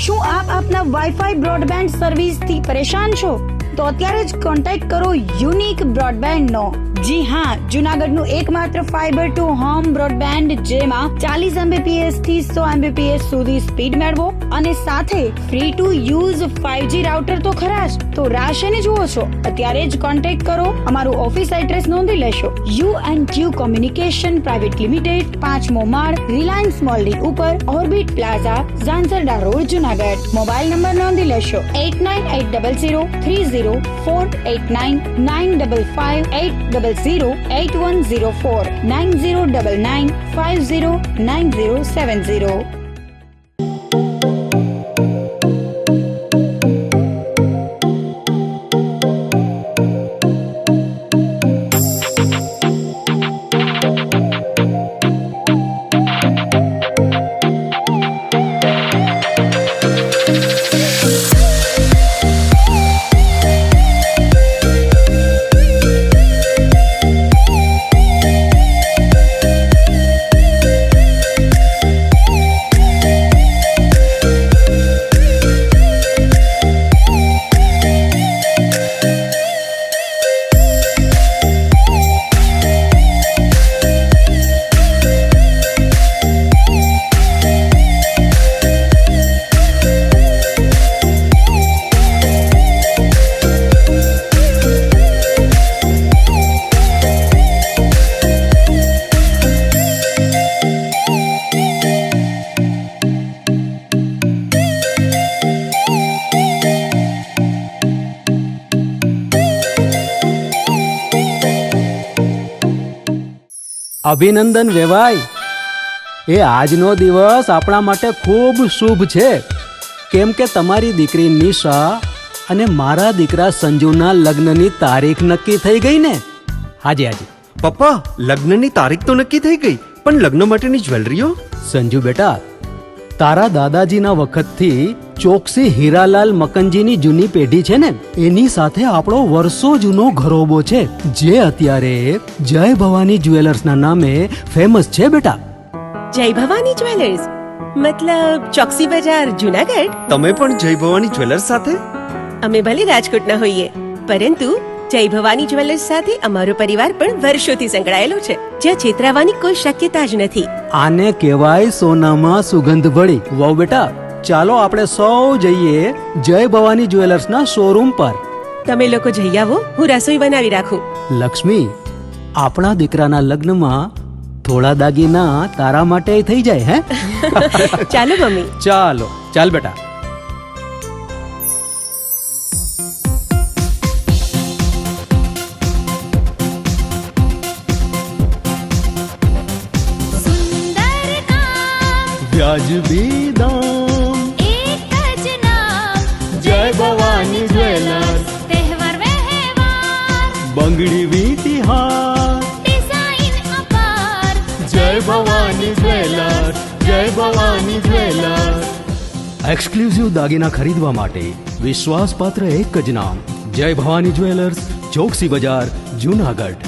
શું આપ આપના વાઈફાઈ બ્રોડબેન્ડ સર્વિસ થી પરેશાન છો? તો અત્યારે જ કોન્ટેક્ટ કરો યુનિક બ્રોડબેન્ડ નો. જી હા, જુનાગઢનું એકમાત્ર ફાઈબર ટુ હોમ બ્રોડબેન્ડ, જેમાં 40 Mbps થી 100 Mbps સુધી સ્પીડ મેળવો અને સાથે free to use 5G router તો ખરા જ. તો રાહ શેની જુઓ છો? અત્યારે જ કોન્ટેક્ટ કરો. અમારું ઓફિસ એડ્રેસ નોંધી લેશો. U&Q કોમ્યુનિકેશન પ્રાઇવેટ લિમિટેડ, 5મો માળ, રિલાયન્સ મોલની ઉપર, orbit plaza, Zanzarda road, Junagadh. Mobile number નોંધી લેશો 8980030489 9558508108104 9099509070. અભિનંદન વેવાઈ, એ આજનો દિવસ આપણા માટે ખૂબ શુભ છે, કેમ કે તમારી દીકરી નિશા અને મારા દીકરા સંજુના લગ્નની તારીખ નક્કી થઈ ગઈ ને. હાજી. પપ્પા, લગ્નની તારીખ તો નક્કી થઈ ગઈ, પણ લગ્ન માટેની જ્વેલરીઓ? સંજુ બેટા, તારા દાદાજીના વખતથી ચોકસી હીરાલાલ મકનજીની જૂની પેઢી છે ને, એની સાથે આપણો વર્ષો જૂનો ઘરોબો છે, જે અત્યારે જય ભવાની જ્વેલર્સના નામે ફેમસ છે બેટા. જય ભવાની જ્વેલર્સ મતલબ ચોકસી બજાર, જુનાગઢ? તમે પણ જય ભવાની જ્વેલર્સ સાથે? અમે ભલે રાજકોટના હોઈએ, પરંતુ જય ભવાની જ્વેલર્સ સાથે અમારો પરિવાર પણ વર્ષોથી સંકળાયેલો છે, જ્યાં છેતરાવાની કોઈ શક્યતા જ નથી. આને કહેવાય સોનામાં સુગંધ ભળી. વાવ બેટા, ચાલો આપણે સૌ જઈએ જય ભવાની જ્વેલર્સના શોરૂમ પર. તમે લોકો જઈ આવો, હું રસોઈ બનાવી રાખું. લક્ષ્મી, આપણા દીકરાના લગ્નમાં થોડા દાગીના તારા માટે થઈ જાય હે? ચાલો મમ્મી. ચાલ બેટા. વ્યાજબી દામ, એક જ નામ, જય ભવાની જ્વેલર્સ. તહેવાર વ્યવહાર, બંગડી વીટી હાર, ડિઝાઇન અપાર, જય ભવાની જ્વેલર્સ, જય ભવાની જ્વેલર્સ. એક્સક્લુઝિવ દાગીના ખરીદવા માટે વિશ્વાસપાત્ર એક જ નામ, જય ભવાની જ્વેલર્સ, ચોકસી બજાર, જુનાગઢ.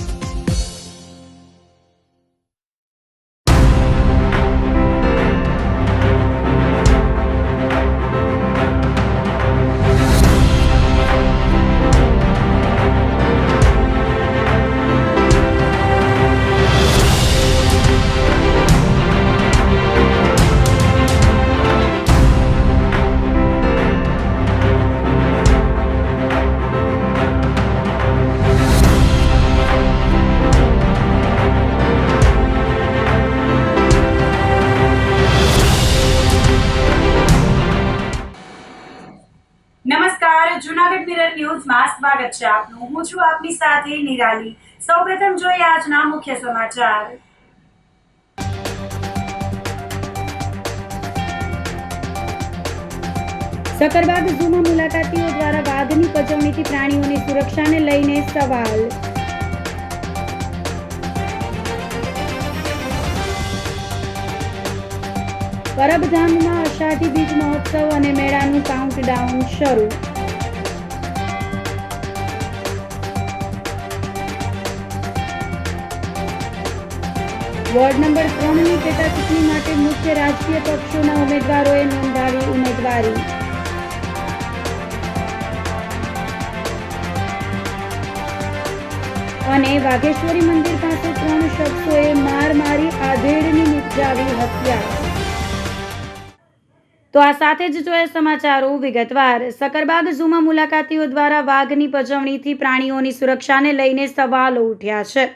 નમસ્કાર, જુનાગઢ મિરર ન્યૂઝમાં સ્વાગત છે આપનું. હું છું આપની સાથે નિરાલી. સૌપ્રથમ જોઈએ આજના મુખ્ય સમાચાર. સકરબાગ ઝૂમાં મુલાકાતીઓ દ્વારા વાઘની પજવણીથી પ્રાણીઓની સુરક્ષાને લઈને સવાલ. પરબધામમાં અષાઢી બીજ મહોત્સવ અને મેળાનું કાઉન્ટડાઉન શરૂ. વોર્ડ નંબર 3ની પેટા ચૂંટણી માટે મુખ્ય રાજકીય પક્ષોના ઉમેદવારોએ નોંધાવી ઉમેદવારી સવારી. અને વાઘેશ્વરી મંદિર પાસે 3 શખ્સોએ માર મારી આધેડની નિપજાવી હત્યા. તો આ સાથે જ જોઈએ સમાચારો વિગતવાર. સકરબાગ ઝૂમાં મુલાકાતીઓ દ્વારા વાઘની પજવણીથી પ્રાણીઓની સુરક્ષાને લઈને સવાલો ઉઠ્યા છે.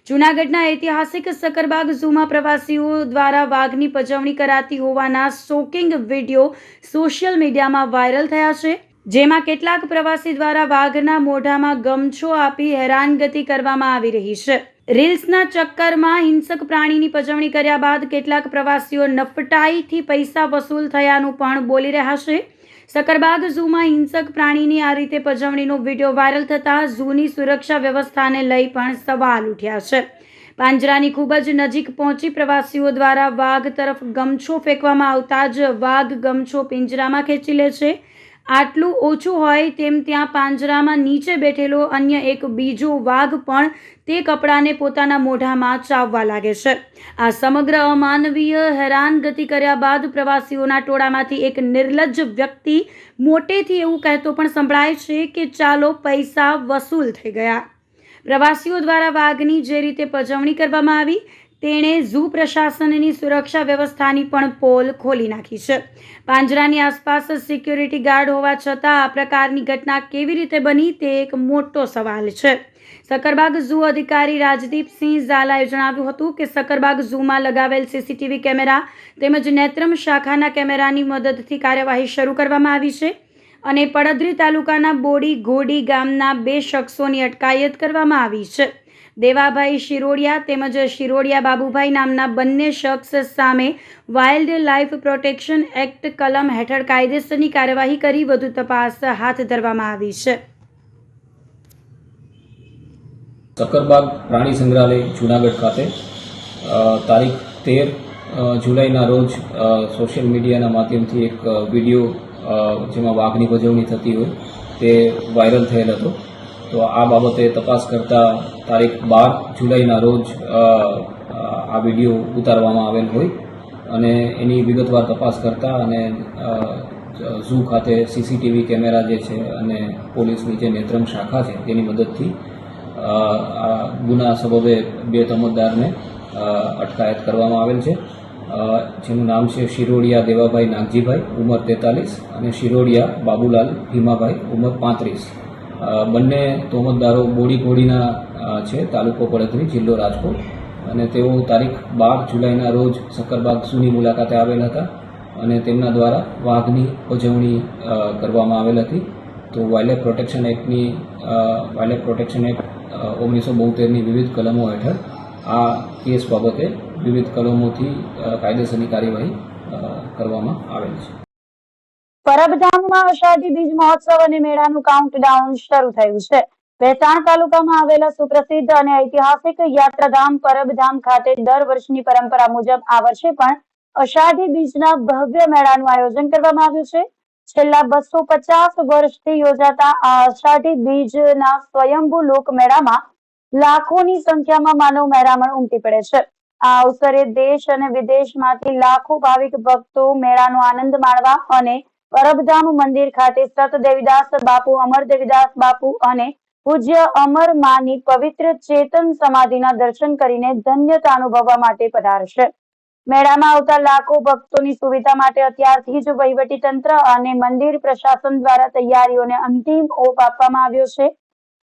જૂનાગઢના ઐતિહાસિક સકરબાગ ઝૂમાં પ્રવાસીઓ દ્વારા વાઘની પજવણી કરાતી હોવાના શોકિંગ વિડીયો સોશિયલ મીડિયામાં વાયરલ થયા છે. જેમાં કેટલાક પ્રવાસી દ્વારા વાઘના મોઢામાં ગમછો આપી હેરાનગતિ કરવામાં આવી રહી છે. રીલ્સના ચક્કરમાં હિંસક પ્રાણીની પજવણી કર્યા બાદ કેટલાક પ્રવાસીઓ નફટાઈથી પૈસા વસૂલ થયાનું પણ બોલી રહ્યા છે. સકરબાગ ઝૂમાં હિંસક પ્રાણીની આ રીતે પજવણીનો વિડીયો વાયરલ થતાં ઝૂની સુરક્ષા વ્યવસ્થાને લઈ પણ સવાલ ઉઠ્યા છે. પાંજરાની ખૂબ જ નજીક પહોંચી પ્રવાસીઓ દ્વારા વાઘ તરફ ગમછો ફેંકવામાં આવતા જ વાઘ ગમછો પિંજરામાં ખેંચી લે છે. આટલું ઓછું હોય તેમ ત્યાં પાંજરામાં નીચે બેઠેલો અન્ય એક બીજો વાઘ પણ તે કપડાને પોતાના મોઢામાં ચાવવા લાગે છે. આ સમગ્ર અમાનવીય હેરાનગતિ કર્યા બાદ પ્રવાસીઓના ટોળામાંથી એક નિર્લજ્જ વ્યક્તિ મોટેથી એવું કહેતો પણ સંભળાય છે કે ચાલો પૈસા વસૂલ થઈ ગયા. પ્રવાસીઓ દ્વારા વાઘની જે રીતે પજવણી કરવામાં આવી તેણે ઝૂ પ્રશાસનની સુરક્ષા વ્યવસ્થાની પણ પોલ ખોલી નાખી છે. પાંજરાની આસપાસ સિક્યુરિટી ગાર્ડ હોવા છતાં આ પ્રકારની ઘટના કેવી રીતે બની તે એક મોટો સવાલ છે. સકરબાગ ઝૂ અધિકારી રાજદીપસિંહ ઝાલાએ જણાવ્યું હતું કે સકરબાગ ઝૂમાં લગાવેલ સીસીટીવી કેમેરા તેમજ નેત્રમ શાખાના કેમેરાની મદદથી કાર્યવાહી શરૂ કરવામાં આવી છે અને પડદરી તાલુકાના બોડી ઘોડી ગામના 2 શખ્સોની અટકાયત કરવામાં આવી છે. દેવાભાઈ શિરોડિયા તેમજ શિરોડિયા બાબુભાઈ નામના બંને શખ્સ સામે વાઇલ્ડ લાઇફ પ્રોટેક્શન એક્ટ કલમ હેઠળ કાયદેસરની કાર્યવાહી કરી વધુ તપાસ હાથ ધરવામાં આવી છે. સકરબાગ પ્રાણી સંગ્રહાલય જૂનાગઢ ખાતે તારીખ 13 જુલાઈના રોજ સોશિયલ મીડિયાના માધ્યમથી એક વિડીયો જેમાં વાઘની પજવણી થતી હોય તે વાયરલ થયેલ હતો. તો આ બાબતે તપાસ કરતા તારીખ 12 જુલાઈના રોજ આ વિડીયો ઉતારવામાં આવેલ હોય અને એની વિગતવાર તપાસ કરતા અને ઝૂ ખાતે સીસીટીવી કેમેરા જે છે અને પોલીસની જે નેત્રમ શાખા છે તેની મદદથી ગુના સબબે 2 તમતદારને અટકાયત કરવામાં આવેલ છે. જેનું નામ છે શિરોડિયા દેવાભાઈ નાગજીભાઈ, ઉંમર 43 અને શિરોડિયા બાબુલાલ ભીમાભાઈ, ઉંમર 35. બંને તોમતદારો બોડી ઘોડીના છે, તાલુકો પડદરી, જિલ્લો રાજકોટ, અને તેઓ તારીખ 12 જુલાઈના રોજ સકરબાગ ઝૂની મુલાકાતે આવેલ હતા અને તેમના દ્વારા વાઘની પજવણી કરવામાં આવેલ હતી. તો વાઇલ્ડ પ્રોટેક્શન એક્ટની વાઇલ્ડ પ્રોટેક્શન એક્ટ 1972ની વિવિધ કલમો હેઠળ આ કેસ બાબતે વિવિધ કલમોથી કાયદેસરની કાર્યવાહી કરવામાં આવેલ છે. પરબધામમાં અષાઢી બીજ મહોત્સવ અને મેળાનું કાઉન્ટડાઉન શરૂ થયું છે. ભેસાણ તાલુકામાં આવેલા સુપ્રસિદ્ધ અને ઐતિહાસિક યાત્રાધામ પરબધામ ખાતે દર વર્ષની પરંપરા મુજબ આ વર્ષે પણ અષાઢી બીજના ભવ્ય મેળાનું આયોજન કરવામાં આવ્યું છે. છેલ્લા 250 વર્ષથી યોજાતા આ અષાઢી બીજના સ્વયંભૂ લોકમેળામાં લાખોની સંખ્યામાં માનવ મહેરામણ ઉમટી પડે છે. આ અવસરે દેશ અને વિદેશમાંથી લાખો ભાવિક ભક્તો મેળાનો આનંદ માણવા અને પરબધામ મંદિર ખાતે સત દેવીદાસ બાપુ, અમર દેવીદાસ બાપુ અને પૂજ્ય અમર માની પવિત્ર ચેતન સમાધિના દર્શન કરીને ધન્યતા અનુભવવા માટે પધારશે. મેળામાં આવતા લાખો ભક્તોની સુવિધા માટે અત્યારથી જ વહીવટી તંત્ર અને મંદિર પ્રશાસન દ્વારા તૈયારીઓને અંતિમ ઓપ આપવામાં આવ્યો છે.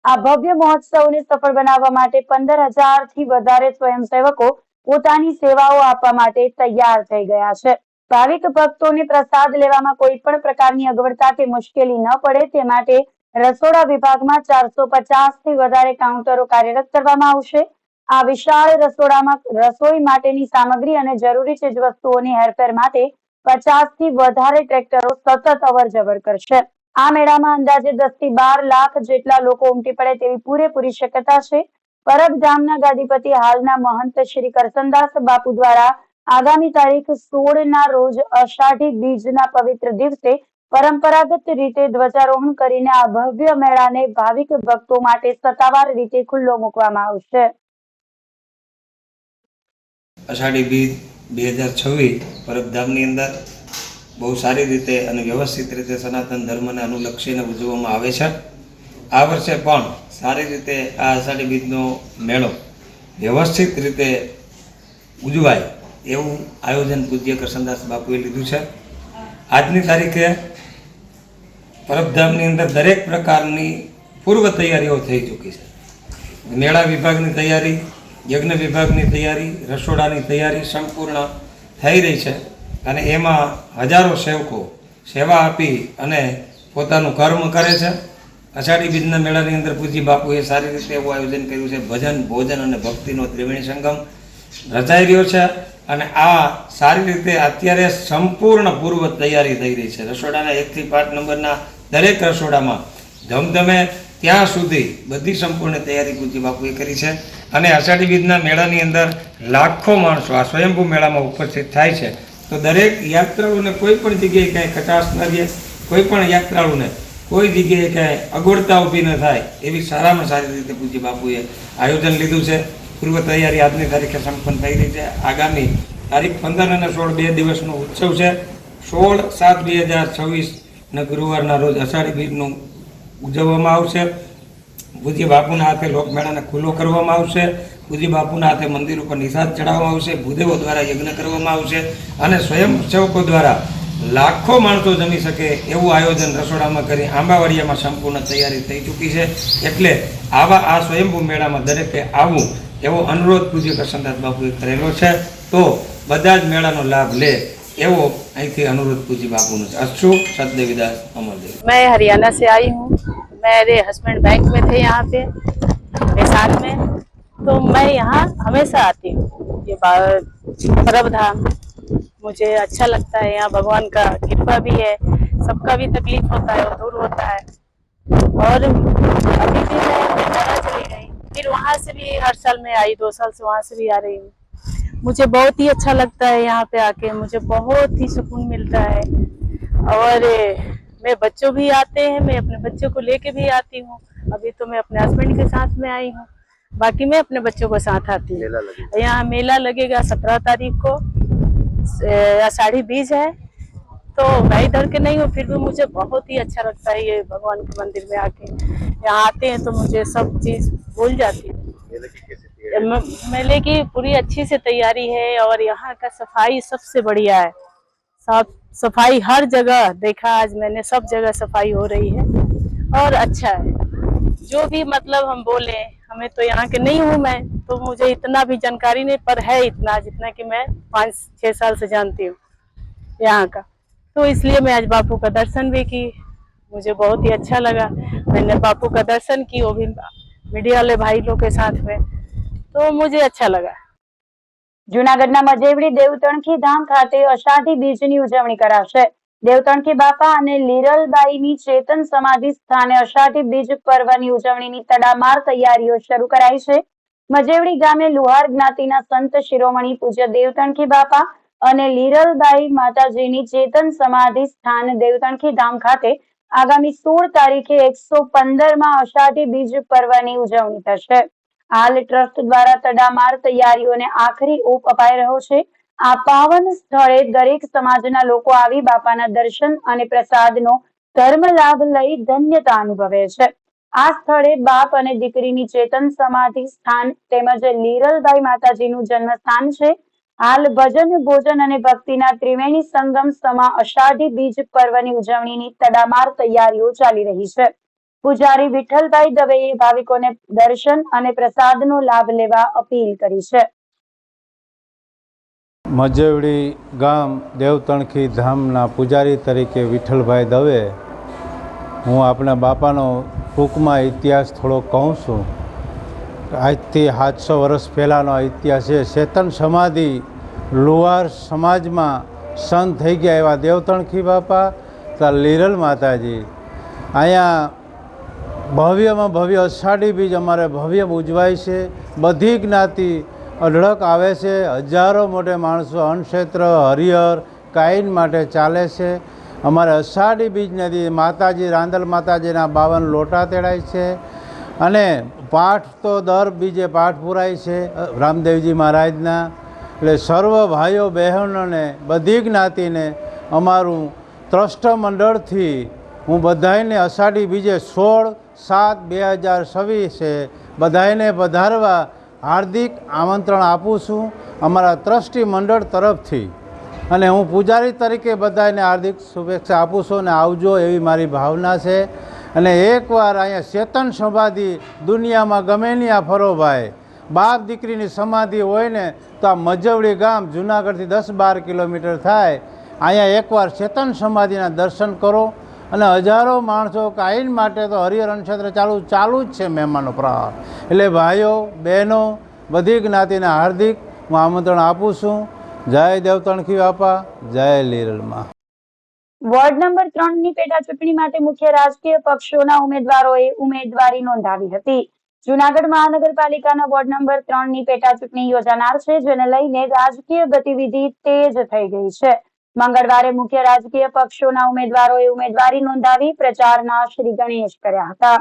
આ ભવ્ય મહોત્સવને સફળ બનાવવા માટે 15,000થી વધારે સ્વયંસેવકો પોતાની સેવાઓ આપવા માટે તૈયાર થઈ ગયા છે. ભાવિક ભક્તોને પ્રસાદ લેવામાં કોઈ પણ પ્રકારની અગવડતા કે મુશ્કેલી ન પડે તે માટે રસોડા વિભાગમાં 450થી વધારે કાઉન્ટરો કાર્યરત કરવામાં આવશે. આ વિશાળ રસોડામાં રસોઈ માટેની સામગ્રી અને જરૂરી ચીજવસ્તુઓની હેરફેર માટે 50થી વધારે ટ્રેક્ટરો સતત અવરજવર કરશે. આ મેળામાં અંદાજે 10થી 12 લાખ જેટલા લોકો ઉમટી પડે તેવી પૂરેપૂરી શક્યતા છે. પરબધામના ગાદીપતિ હાલના મહંત શ્રી કરસનદાસ બાપુ દ્વારા આગામી તારીખ 16ના રોજ અષાઢી બીજના પવિત્ર દિવસે પરંપરાગત રીતે ધ્વજારોહણ કરીને આ ભવ્ય મેળાને ભાવિક ભક્તો માટે સત્તાવાર રીતે ખુલ્લો મૂકવામાં આવશે. અષાઢી બીજ 2026 પરબધામની અંદર બહુ સારી રીતે અને વ્યવસ્થિત રીતે સનાતન ધર્મને અનુલક્ષીને ઉજવવામાં આવે છે. આ વર્ષે પણ સારી રીતે આ અષાઢી બીજનો મેળો વ્યવસ્થિત રીતે ઉજવાય એવું આયોજન પૂજ્ય કરશનદાસ બાપુએ લીધું છે. આજની તારીખે પરબધામની અંદર દરેક પ્રકારની પૂર્વ તૈયારીઓ થઈ ચૂકી છે. મેળા વિભાગની તૈયારી, યજ્ઞ વિભાગની તૈયારી, રસોડાની તૈયારી સંપૂર્ણ થઈ રહી છે અને એમાં હજારો સેવકો સેવા આપી અને પોતાનું કર્મ કરે છે. અષાઢી બીજના મેળાની અંદર પૂજ્ય બાપુએ સારી રીતે એવું આયોજન કર્યું છે. ભજન, ભોજન અને ભક્તિનો ત્રિવેણી સંગમ રચાઈ રહ્યો છે અને આ સારી રીતે અત્યારે સંપૂર્ણ પૂર્વ તૈયારી થઈ રહી છે. રસોડાના 1 થી 5 નંબરના દરેક રસોડામાં ધમધમે ત્યાં સુધી બધી સંપૂર્ણ તૈયારી પૂજ્ય બાપુએ કરી છે અને અષાઢી બીજના મેળાની અંદર લાખો માણસો આ સ્વયંભૂ મેળામાં ઉપસ્થિત થાય છે. તો દરેક યાત્રાળુને કોઈ પણ જગ્યાએ કાંઈ કચાશ ન રહે, કોઈ પણ યાત્રાળુને કોઈ જગ્યાએ કાંઈ અગવડતા ઊભી ન થાય એવી સારામાં સારી રીતે પૂજ્ય બાપુએ આયોજન લીધું છે. પૂર્વ તૈયારી આજની તારીખે સંપન્ન થઈ રહી છે. આગામી તારીખ 15 અને 16 2 દિવસનો ઉત્સવ છે. 16/7/2026 ગુરુવારના રોજ અષાઢી બીજનું ઉજવવામાં આવશે. પૂજ્ય બાપુના હાથે લોકમેળાને ખુલ્લો કરવામાં આવશે. પૂજ્ય બાપુના હાથે મંદિર ઉપર નિષાદ ચડાવવામાં આવશે. ભૂદેવો દ્વારા યજ્ઞ કરવામાં આવશે અને સ્વયંસેવકો દ્વારા લાખો માણસો જમી શકે એવું આયોજન રસોડામાં કરી આંબાવાડિયામાં સંપૂર્ણ તૈયારી થઈ ચૂકી છે. એટલે આવા આ સ્વયંભૂ મેળામાં દરેકે આવવું એવો અનુરોધ પૂજ્ય કરશનદાસ બાપુએ કરેલો છે. તો બધા જ મેળાનો લાભ લે એવો અહીંથી अनुरोध पूज्य बापू ने। अश्रु सतदेवीदास अमरदेव। मैं हरियाणा से आई हूँ। मेरे हस्बैंड बैंक में थे यहाँ पे मेरे साथ में, तो मैं यहाँ हमेशा आती हूँ। ये परब धाम मुझे अच्छा लगता है। यहाँ भगवान का कृपा भी है, सबका भी तकलीफ होता है वो दूर होता है। और अभी भी मैं भंडारा चली गई, फिर वहाँ से भी हर साल मैं आई, 2 साल से वहाँ से भी आ रही हूँ। मुझे बहुत ही अच्छा लगता है यहाँ पे आके, मुझे बहुत ही सुकून मिलता है। और मैं बच्चों भी आते हैं, मैं अपने बच्चों को लेके भी आती हूँ। अभी तो मैं अपने हस्बैंड के साथ में आई हूँ, बाकी मैं अपने बच्चों को साथ आती हूँ। यहाँ मेला लगेगा 17 तारीख को, आषाढ़ी बीज है, तो मैं इधर के नहीं हूँ, फिर भी मुझे बहुत ही अच्छा लगता है ये भगवान के मंदिर में आके। यहाँ आते हैं तो मुझे सब चीज भूल जाती है। मेले की पूरी अच्छी से तैयारी है और यहाँ का सफाई सबसे बढ़िया है। साफ सफाई हर जगह देखा, आज मैंने सब जगह सफाई हो रही है और अच्छा है। जो भी मतलब हम बोले, हमें तो यहाँ के नहीं हूँ मैं, तो मुझे इतना भी जानकारी नहीं, पर है इतना जितना कि मैं 5-6 साल से जानती हूँ यहाँ का। तो इसलिए मैं आज बापू का दर्शन भी की, मुझे बहुत ही अच्छा लगा। मैंने बापू का दर्शन की, वो भी मीडिया वाले भाई लोग के साथ में, तो मुझे अच्छा लगा। જૂનાગઢના મજેવડી દેવતણખી ધામ ખાતે અષાઢી બીજની ઉજવણી કરાશે। દેવતણખી બાપા અને લીરલબાઈની ચેતન સમાધિ સ્થાને અષાઢી બીજ પર્વની ઉજવણીની તડામાર તૈયારીઓ શરૂ કરાઈ છે। મજેવડી ગામે લુહાર જ્ઞાતિના સંત શિરોમણી પૂજ્ય દેવતણખી બાપા અને લીરલબાઈ માતાજીની ચેતન સમાધિ સ્થાન દેવતણખી ધામ ખાતે આગામી 16 તારીખે 115માં અષાઢી બીજ પર્વની ઉજવણી થશે। હાલ ટ્રસ્ટ દ્વારા તડામાર તૈયારીઓને આખરી ઓપ અપાઈ રહ્યો છે। આ પાવન સ્થળે દરેક સમાજના લોકો આવી બાપાના દર્શન અને પ્રસાદનો ધર્મ લાભ લઈ ધન્યતા અનુભવે છે। આ સ્થળે બાપ અને દીકરીની ચેતન સમાધિ સ્થાન તેમજ લીરલબાઈ માતાજીનું જન્મ સ્થાન છે। હાલ ભજન, ભોજન અને ભક્તિના ત્રિવેણી સંગમ સમા અષાઢી બીજ પર્વની ઉજવણીની તડામાર તૈયારીઓ ચાલી રહી છે। પૂજારી વિઠ્ઠલભાઈ દવેએ ભાવિકોને દર્શન અને પ્રસાદનો લાભ લેવા અપીલ કરી છે। મજેવડી ગામ દેવતણખી ધામના પૂજારી તરીકે વિઠ્ઠલભાઈ દવે હું આપણા બાપાનો ટૂંકમાં ઇતિહાસ થોડો કહું છું। આજથી 700 વર્ષ પહેલાંનો ઇતિહાસ છે। ચેતન સમાધિ લુહાર સમાજમાં સંત થઈ ગયા એવા દેવતણખી બાપા તથા લીરલ માતાજી અહીંયા ભવ્યમાં ભવ્ય અષાઢી બીજ અમારે ભવ્ય ઉજવાય છે। બધી જ્ઞાતિ અઢળક આવે છે, હજારો મોટે માણસો અન્નક્ષેત્ર, હરિહર, કાઈન માટે ચાલે છે। અમારે અષાઢી બીજના દિવસે માતાજી રાંદલ માતાજીના 52 લોટા તેડાય છે અને પાઠ તો દર બીજે પાઠ પુરાય છે રામદેવજી મહારાજના। એટલે સર્વ ભાઈઓ બહેનોને બધી જ્ઞાતિને અમારું ટ્રસ્ટ મંડળથી હું બધાને અષાઢી બીજે 16/7/2026 બધાને પધારવા હાર્દિક આમંત્રણ આપું છું અમારા ટ્રસ્ટી મંડળ તરફથી, અને હું પૂજારી તરીકે બધાને હાર્દિક શુભેચ્છા આપું છું અને આવજો એવી મારી ભાવના છે. અને એકવાર અહીંયા ચેતન સમાધિ દુનિયામાં ગમે ત્યાં ફરો ભાઈ, બાપ દીકરીની સમાધિ હોય ને તો આ મજવડી ગામ જુનાગઢથી 10-12 કિલોમીટર થાય, અહીંયા એકવાર ચેતન સમાધિના દર્શન કરો. અને હજારો માણસો કાયમ માટે તો હરિહર ક્ષેત્ર ચાલુ જ છે મહેમાનો પ્રહાર. એટલે ભાઈઓ બહેનો બધી જ્ઞાતિને હાર્દિક હું આમંત્રણ આપું છું. જય દેવતણખી બાપા, જય લીરલમાં. વોર્ડ નંબર 3 ની પેટા ચૂંટણી માટે મુખ્ય રાજકીય પક્ષોના ઉમેદવારોએ ઉમેદવારી નોંધાવી હતી. જૂનાગઢ મહાનગરપાલિકાના વોર્ડ નંબર 3 ની પેટા ચૂંટણી યોજાનાર છે, જેને લઈને રાજકીય ગતિવિધિ તેજ થઈ ગઈ છે. મંગળવારે મુખ્ય રાજકીય પક્ષોના ઉમેદવારોએ ઉમેદવારી નોંધાવી પ્રચારના શ્રી ગણેશ કર્યા હતા.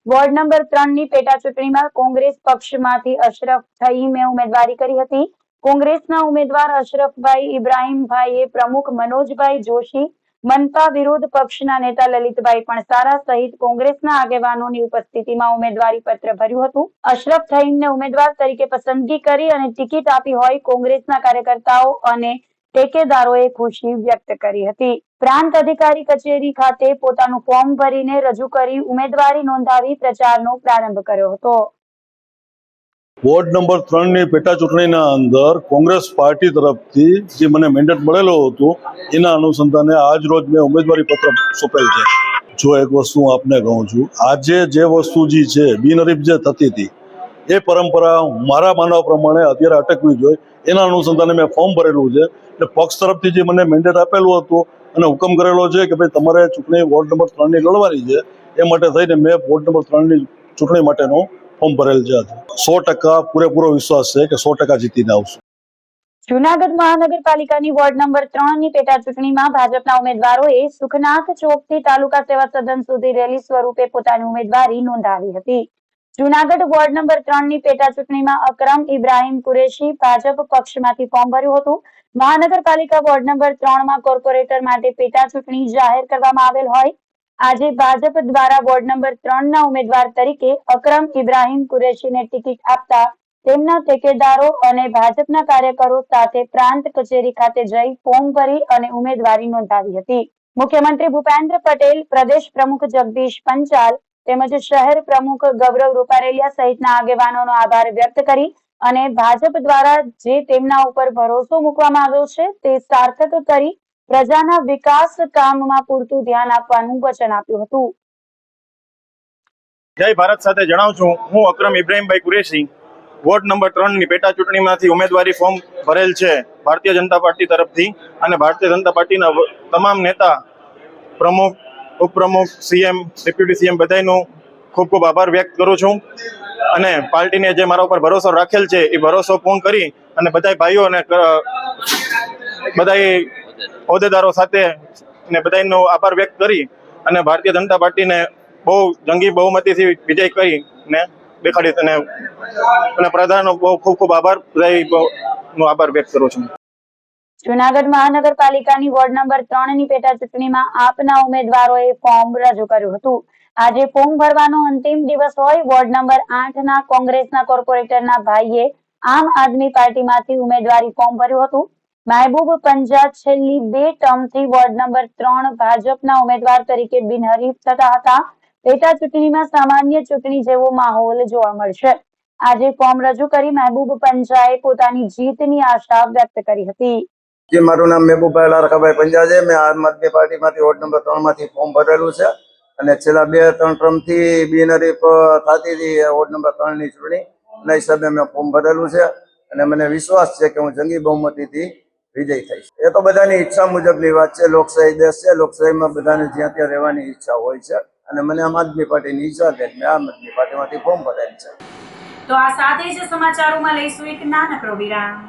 વોર્ડ નંબર 3 ની પેટા ચૂંટણીમાં કોંગ્રેસ પક્ષમાંથી અશરફ થઈમે ઉમેદવારી કરી હતી. કોંગ્રેસના ઉમેદવાર અશરફભાઈ ઇબ્રાહીમભાઈએ પ્રમુખ મનોજભાઈ જોશી, મનપા વિરોધ પક્ષના નેતા લલિતભાઈ પણસારા સહિત કોંગ્રેસના આગેવાનોની ઉપસ્થિતિમાં ઉમેદવારી પત્ર ભર્યું હતું. અશરફ થઈમને ઉમેદવાર તરીકે પસંદગી કરી અને ટિકિટ આપી હોય કોંગ્રેસના કાર્યકર્તાઓ અને ટેકેદારોએ ખુશી વ્યક્ત કરી હતી. પ્રાંત અધિકારી કચેરી ખાતે પોતાનું ફોર્મ ભરીને રજૂ કરી ઉમેદવારી નોંધાવી પ્રચારનો પ્રારંભ કર્યો હતો. વોર્ડ નંબર 3 ની પેટા ચૂંટણીના અંદર કોંગ્રેસ પાર્ટી તરફથી જે મને મેન્ડેટ મળેલો હતો એના અનુસંધાને આજ રોજ મેં ઉમેદવારી પત્ર સોંપેલ છે. જો એક વસ્તુ હું આપને કહું છું, આજે જે વસ્તુ જે છે બિનહરીફ જે થતી હતી એ પરંપરા મારા માનવા પ્રમાણે અત્યારે અટકવી જોઈએ. એના અનુસંધાને મેં ફોર્મ ભરેલું છે. એટલે પક્ષ તરફથી જે મને મેન્ડેટ આપેલું હતું અને હુકમ કરેલો છે કે ભાઈ તમારે ચૂંટણી વોર્ડ નંબર 3 ની લડવાની છે, એ માટે થઈને મેં વોર્ડ નંબર 3 ની ચૂંટણી માટેનો ફોર્મ ભરેલ છે. 100% પૂરેપૂરો વિશ્વાસ છે કે 100% જીતીને આવશું. જૂનાગઢ મહાનગરપાલિકાની વોર્ડ નંબર 3 ની પેટા ચૂંટણીમાં ભાજપના ઉમેદવારોએ સુખનાથ ચોકથી તાલુકા સેવા સદન સુધી રેલી સ્વરૂપે પોતાની ઉમેદવારી નોંધાવી હતી. જૂનાગઢ વોર્ડ નંબર 3 ની પેટા ચૂંટણીમાં અકરમ ઇબ્રાહીમ કુરેશી ભાજપ પક્ષમાંથી ફોર્મ ભર્યું હતું. મહાનગરપાલિકા વોર્ડ નંબર 3 માં કોર્પોરેટર માટે પેટા ચૂંટણી જાહેર કરવામાં આવેલ હોય આજે ભાજપ દ્વારા વોર્ડ નંબર 3 ના ઉમેદવાર તરીકે અકરમ ઇબ્રાહીમ કુરેશીને ટિકિટ આપતા તેમના ટેકેદારો અને ભાજપના કાર્યકરો સાથે પ્રાંત કચેરી ખાતે જઈ ફોર્મ ભરી અને ઉમેદવારી નોંધાવી હતી. મુખ્યમંત્રી ભૂપેન્દ્ર પટેલ, પ્રદેશ પ્રમુખ જગદીશ પંચાલ તેમજ શહેર પ્રમુખ ગૌરવ રૂપારેલિયા સહિતના આગેવાનોનો આભાર વ્યક્ત કરી અને ભાજપ દ્વારા જે તેમના ઉપર ભરોસો મૂકવામાં આવ્યો છે તે સાર્થક કરી પ્રજાના વિકાસ કામમાં પૂરતું ધ્યાન આપવાનું વચન આપ્યું હતું. જય ભારત સાથે જણાવું છું, હું અકરમ ઇબ્રાહીમભાઈ કુરેશી વોર્ડ નંબર 3 ની પેટા ચૂંટણીમાંથી ઉમેદવારી ફોર્મ ભરેલ છે ભારતીય જનતા પાર્ટી તરફથી. અને ભારતીય જનતા પાર્ટીના તમામ નેતા, પ્રમુખ, ઉપપ્રમુખ, સીએમ, ડેપ્યુટી સીએમ બધાનો ખૂબ ખૂબ આભાર વ્યક્ત કરું છું. અને પાર્ટીને જે મારા ઉપર ભરોસો રાખેલ છે એ ભરોસો પૂર્ણ કરી અને બધા ભાઈઓ અને બધા હોદ્દેદારો સાથે ને બધાનો આભાર વ્યક્ત કરી અને ભારતીય જનતા પાર્ટીને બહુ જંગી બહુમતીથી વિજય કરીને દેખાડી અને પ્રધાનનો બહુ ખૂબ ખૂબ આભાર, બધાનો આભાર વ્યક્ત કરું છું. જૂનાગઢ મહાનગરપાલિકાની વોર્ડ નંબર 3 ની પેટા ચૂંટણીમાં આપના ઉમેદવારોએ ફોર્મ રજૂ કર્યું હતું. આજે ફોર્મ ભરવાનો અંતિમ દિવસ હોય વોર્ડ નંબર 8 ના કોંગ્રેસના કોર્પોરેટરના ભાઈએ આમ આદમી પાર્ટીમાંથી ઉમેદવારી ફોર્મ ભર્યું હતું. મહેબૂબ પંજા છેલ્લી 2 ટર્મથી વોર્ડ નંબર 3 ભાજપના ઉમેદવાર તરીકે બિનહરીફ થતા હતા. પેટા ચૂંટણીમાં સામાન્ય ચૂંટણી જેવો માહોલ જોવા મળશે. આજે ફોર્મ રજૂ કરી મહેબૂબ પંજાએ પોતાની જીતની આશા વ્યક્ત કરી હતી. જી, મારું નામ મહેબૂબભાઈ લારકાભાઈ પંજા છે. મેં આમ આદમી પાર્ટીમાંથી વોર્ડ નંબર 3 માંથી ફોર્મ ભરેલું છે અને છેલ્લા 2-3 ટર્મથી બિનહરીફ થતી હતી વોર્ડ નંબર 3 ની ચૂંટણી. એના હિસાબે મેં ફોર્મ ભરેલું છે અને મને વિશ્વાસ છે કે હું જંગી બહુમતીથી વિજય થઈશ. એ તો બધાની ઈચ્છા મુજબની વાત છે. લોકશાહી દેશ છે, લોકશાહીમાં બધાને જ્યાં ત્યાં રહેવાની ઈચ્છા હોય છે અને મને આમ આદમી પાર્ટીની ઈચ્છા છે. મેં આમ આદમી પાર્ટીમાંથી ફોર્મ ભરેલ છે. તો આ સાથે જ સમાચારોમાં લઈશું એક નાનકડો વિરામ.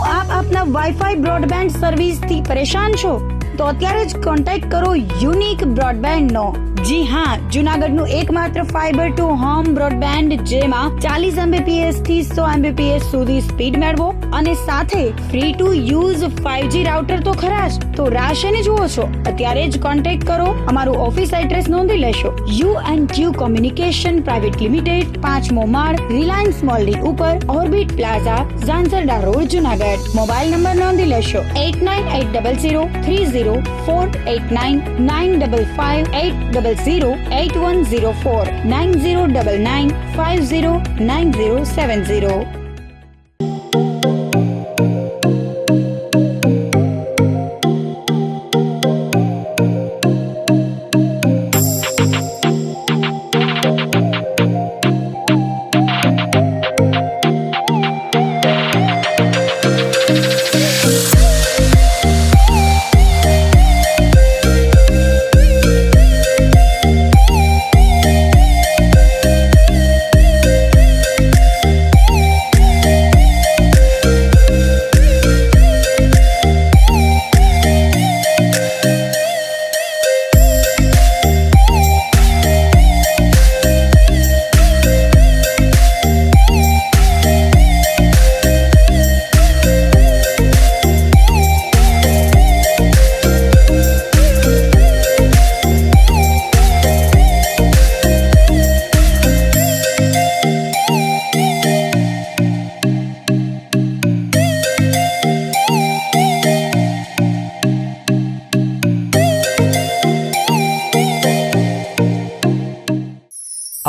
શું આપ આપના વાઈફાઈ બ્રોડબેન્ડ સર્વિસથી પરેશાન છો તો અત્યારે જ કોન્ટેક્ટ કરો યુનિક બ્રોડબેન્ડ નો. જી હા, જુનાગઢનું એકમાત્ર ફાઈબર ટુ હોમ બ્રોડબેન્ડ જેમાં 40 Mbps થી 100 Mbps સુધી સ્પીડ મેળવો અને સાથે free to use 5G router તો ખરા જ. તો રાહ શેને જુઓ છો? અત્યારે જ કોન્ટેક્ટ કરો. અમારું ઓફિસ એડ્રેસ નોંધી લેશો. U&Q કોમ્યુનિકેશન પ્રાઇવેટ લિમિટેડ, 5મો માળ, રિલાયન્સ મોલની ઉપર, orbit plaza, Zanzarda road, Junagadh. Mobile number નોંધી લેશો 8980030489 95585008104 9099509070.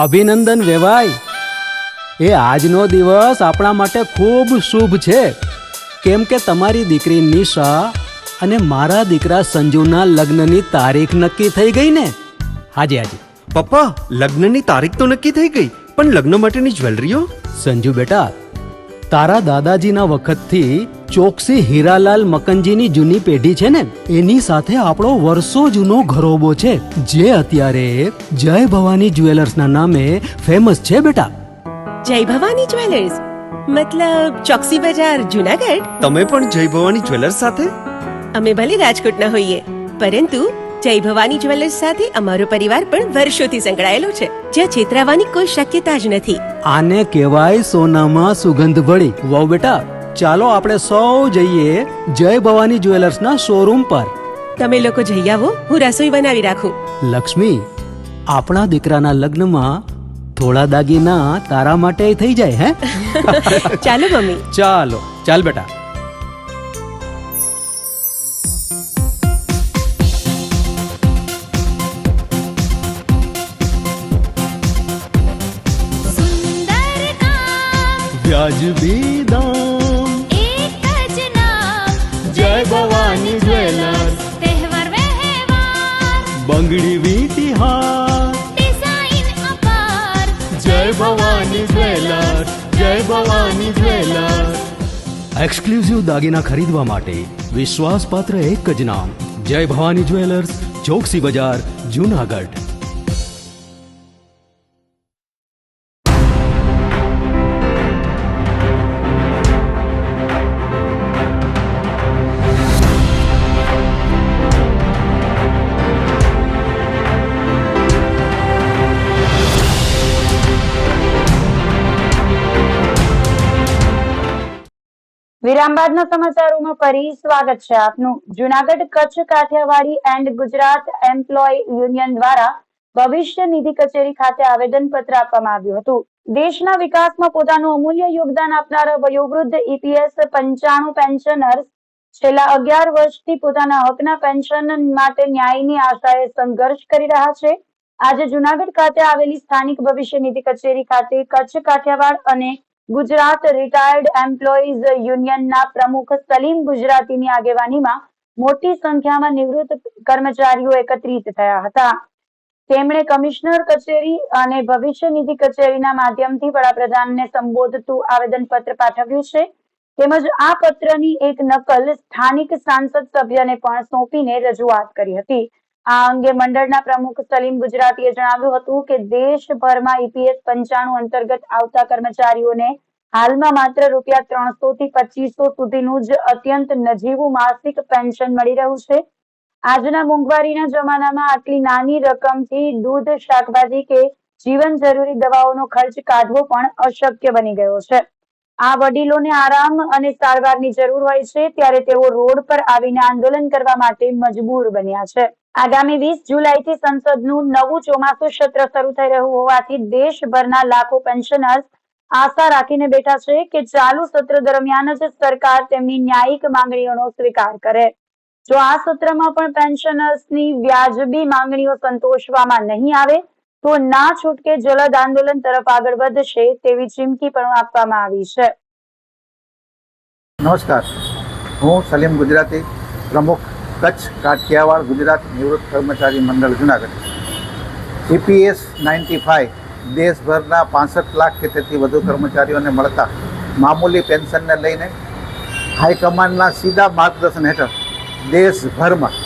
અભિનંદન વેવાઈ. એ આજનો દિવસ આપણા માટે ખૂબ શુભ છે, કેમ કે તમારી દીકરી નિશા અને મારા દીકરા સંજુના લગ્નની તારીખ નક્કી થઈ ગઈ ને. હાજી હાજી. પપ્પા, લગ્નની તારીખ તો નક્કી થઈ ગઈ, પણ લગ્ન માટેની જ્વેલરીઓ? સંજુ બેટા, તારા દાદાજીના વખતથી ચોકસી હીરાલાલ મકનજીની જૂની પેઢી છે ને, એની સાથે આપણો વર્ષો જૂનો ઘરોબો છે, જે અત્યારે જય ભવાની જ્વેલર્સના નામે ફેમસ છે બેટા. જય ભવાની જ્વેલર્સ મતલબ ચોકસી બજાર, જુનાગઢ? તમે પણ જય ભવાની જ્વેલર્સ સાથે? અમે ભલે રાજકોટના હોઈએ, પરંતુ જય ભવાની જ્વેલર્સ સાથે અમારો પરિવાર પણ વર્ષોથી સંકળાયેલો છે, જ્યાં છેતરાવાની કોઈ શક્યતા જ નથી. આને કહેવાય સોનામાં સુગંધ ભળી. વાવ બેટા, ચાલો આપણે સૌ જઈએ જય ભવાની જ્વેલર્સના શોરૂમ પર. તમે લોકો જઈ આવો, હું રસોઈ બનાવી રાખું. લક્ષ્મી, આપણા દીકરાના લગ્નમાં થોડા દાગીના તારા માટે થઈ જાય હે? ચાલો મમ્મી. ચાલો ચાલ બેટા. વ્યાજબી દામ, એક જ નામ, જય ભવાની જ્વેલર્સ. તહેવાર વ્યવહાર, બંગડી વીંટી હાર, ડિઝાઇન અપાર, જય ભવાની જ્વેલર્સ, જય ભવાની જ્વેલર્સ. એક્સક્લુઝિવ દાગીના ખરીદવા માટે વિશ્વાસપાત્ર એક જ નામ, જય ભવાની જ્વેલર્સ, ચોકસી બજાર, જુનાગઢ. વિરામ બાદના સમાચારોમાં ફરી સ્વાગત છે આપનું. Junagadh, Kutch, Kathiawadi and Gujarat employ union દ્વારા ભવિષ્ય નિધિ કચેરી ખાતે આવેદન પત્ર આપવામાં આવ્યું હતું. દેશના વિકાસમાં પોતાનું અમૂલ્ય યોગદાન આપનારા વયોવૃદ્ધ EPS 95 પેન્શનર્સ છેલ્લા 11 વર્ષથી પોતાના હકના પેન્શન માટે ન્યાયની આશાએ સંઘર્ષ કરી રહ્યા છે. આજે જુનાગઢ ખાતે આવેલી સ્થાનિક ભવિષ્ય નિધિ કચેરી ખાતે કચ્છ, કાઠિયાવાડ અને ગુજરાત રિટાયર્ડ એમ્પ્લોઈઝ યુનિયનના પ્રમુખ સલીમ ગુજરાતીની આગેવાનીમાં મોટી સંખ્યામાં નિવૃત્ત કર્મચારીઓ એકત્રિત થયા હતા. તેમણે કમિશનર કચેરી અને ભવિષ્ય નિધિ કચેરીના માધ્યમથી વડાપ્રધાનને સંબોધતું આવેદનપત્ર પાઠવ્યું છે. તેમજ આ પત્રની એક નકલ સ્થાનિક સાંસદ સભ્યને પણ સોંપીને રજૂઆત કરી હતી. આ અંગે મંડળના પ્રમુખ સલીમ ગુજરાતીએ જણાવ્યું હતું કે દેશભરમાં EPS 95 અંતર્ગત આવતા કર્મચારીઓને હાલમાં માત્ર રૂપિયા 300 થી 2500 સુધીનું જ અત્યંત નજીવું માસિક પેન્શન મળી રહ્યું છે. આજના મોંઘવારીના જમાનામાં આટલી નાની રકમથી દૂધ, શાકભાજી કે જીવન જરૂરી દવાઓનો ખર્ચ કાઢવો પણ અશક્ય બની ગયો છે. આ વડીલોને આરામ અને સારવારની જરૂર હોય છે, ત્યારે તેઓ રોડ પર આવીને આંદોલન કરવા માટે મજબૂર બન્યા છે. આગામી 20 જુલાઈથી સંસદનું નવું ચોમાસું સત્ર શરૂ થઈ રહ્યું હોવાથી દેશભરના લાખો પેન્શનર્સ આશા રાખીને બેઠા છે કે ચાલુ સત્ર દરમિયાન જ સરકાર તેમની ન્યાયિક માંગણીઓનો સ્વીકાર કરે. જો આ સત્રમાં પણ પેન્શનર્સની વ્યાજબી માંગણીઓ સંતોષવામાં નહીં આવે તો ના છૂટકે જલદ આંદોલન તરફ આગળ વધશે તેવી ચીમકી પણ આપવામાં આવી છે. નમસ્કાર, હું સલીમ ગુજરાતી, પ્રમુખ કચ્છ કાઠિયાવાડ ગુજરાત નિવૃત્ત કર્મચારી મંડળ જુનાગઢ. EPS 95 દેશભરના 65 લાખ કે તેથી વધુ કર્મચારીઓને મળતા મામૂલી પેન્શનને લઈને હાઈકમાન્ડના સીધા માર્ગદર્શન હેઠળ દેશભરમાં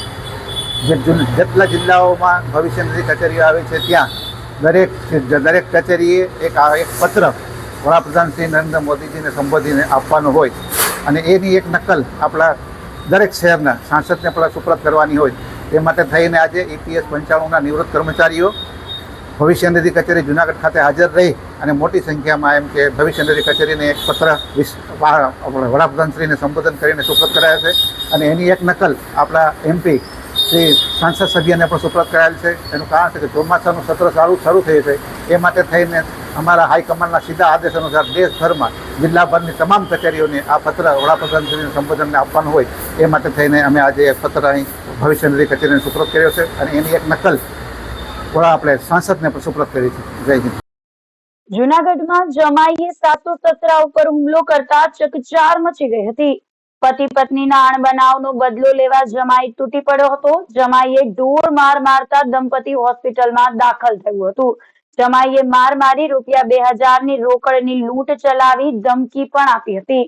જેટલા જિલ્લાઓમાં ભવિષ્ય નિધિ કચેરીઓ આવે છે ત્યાં દરેક કચેરીએ એક પત્ર વડાપ્રધાન શ્રી નરેન્દ્ર મોદીજીને સંબોધીને આપવાનો હોય અને એની એક નકલ આપણા દરેક શહેરના સાંસદને પણ સુપ્રત કરવાની હોય. તે માટે થઈને આજે EPS 95ના નિવૃત્ત કર્મચારીઓ ભવિષ્ય નિધિ કચેરી જુનાગઢ ખાતે હાજર રહી અને મોટી સંખ્યામાં એમ કે ભવિષ્ય નિધિ કચેરીને એક પત્ર વડાપ્રધાનશ્રીને સંબોધન કરીને સુપ્રત કરાયા છે અને એની એક નકલ આપણા MP શ્રી સાંસદ સભ્યને પણ સુપ્રત કરાયેલ છે. એનું કારણ છે કે ચોમાસાનું સત્ર શરૂ થયું છે એ માટે થઈને અમારા હાઈકમાન્ડના સીધા આદેશ અનુસાર દેશભરમાં જિલ્લાભરની તમામ કચેરીઓને આ પત્ર વડાપ્રધાનશ્રીને સંબોધનને આપવાનું હોય એ માટે થઈને અમે આજે એક પત્ર અહીં ભવિષ્ય નિધિ કચેરીને સુપ્રત કર્યો છે અને એની એક નકલ આપણે સાંસદને પણ સુપ્રત કરી છે. જય હિન્દ. જૂનાગઢમાં જમાઈએ સાસુ સસરા ઉપર હુમલો કરતા ચકચાર મચી ગઈ હતી. પતિ પત્નીના અણબનાવનો બદલો લેવા જમાઈ તૂટી પડ્યો હતો. જમાઈએ ઢોર માર મારતા દંપતી હોસ્પિટલમાં દાખલ થયું હતું. જમાઈએ માર મારી રૂપિયા 2000ની રોકડની લૂંટ ચલાવી ધમકી પણ આપી હતી.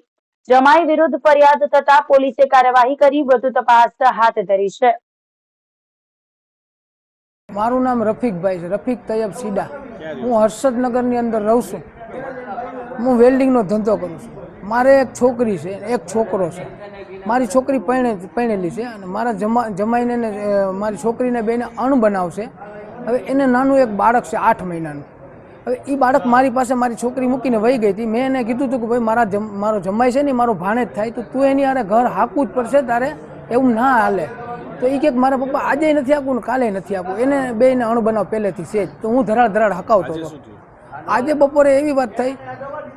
જમાઈ વિરુદ્ધ ફરિયાદ થતા પોલીસે કાર્યવાહી કરી વધુ તપાસ હાથ ધરી છે. મારું નામ રફીકભાઈ છે, રફીક તૈયબ સીડા. હું હર્ષદનગરની અંદર રહું છું. હું વેલ્ડિંગનો ધંધો કરું છું. મારે એક છોકરી છે, એક છોકરો છે. મારી છોકરી પરણેલી છે અને મારા જમાઈને મારી છોકરીને બેને અણબનાવ છે. હવે એને નાનું એક બાળક છે 8 મહિનાનું. હવે એ બાળક મારી પાસે મારી છોકરી મૂકીને વહી ગઈ હતી. મેં એને કીધું હતું કે ભાઈ મારો જમાઈ છે ને મારો ભાણેજ થાય તો તું એની હારે ઘર હાંકવું જ પડશે, તારે એવું ના હાલે. તો એ કે મારા પપ્પા આજે નથી આપવું ને કાલે નથી આપવું. એને બેને અણબનાવ પહેલેથી છે જ. તો હું ધરાડ હકાવતો હતો. આજે બપોરે એવી વાત થઈ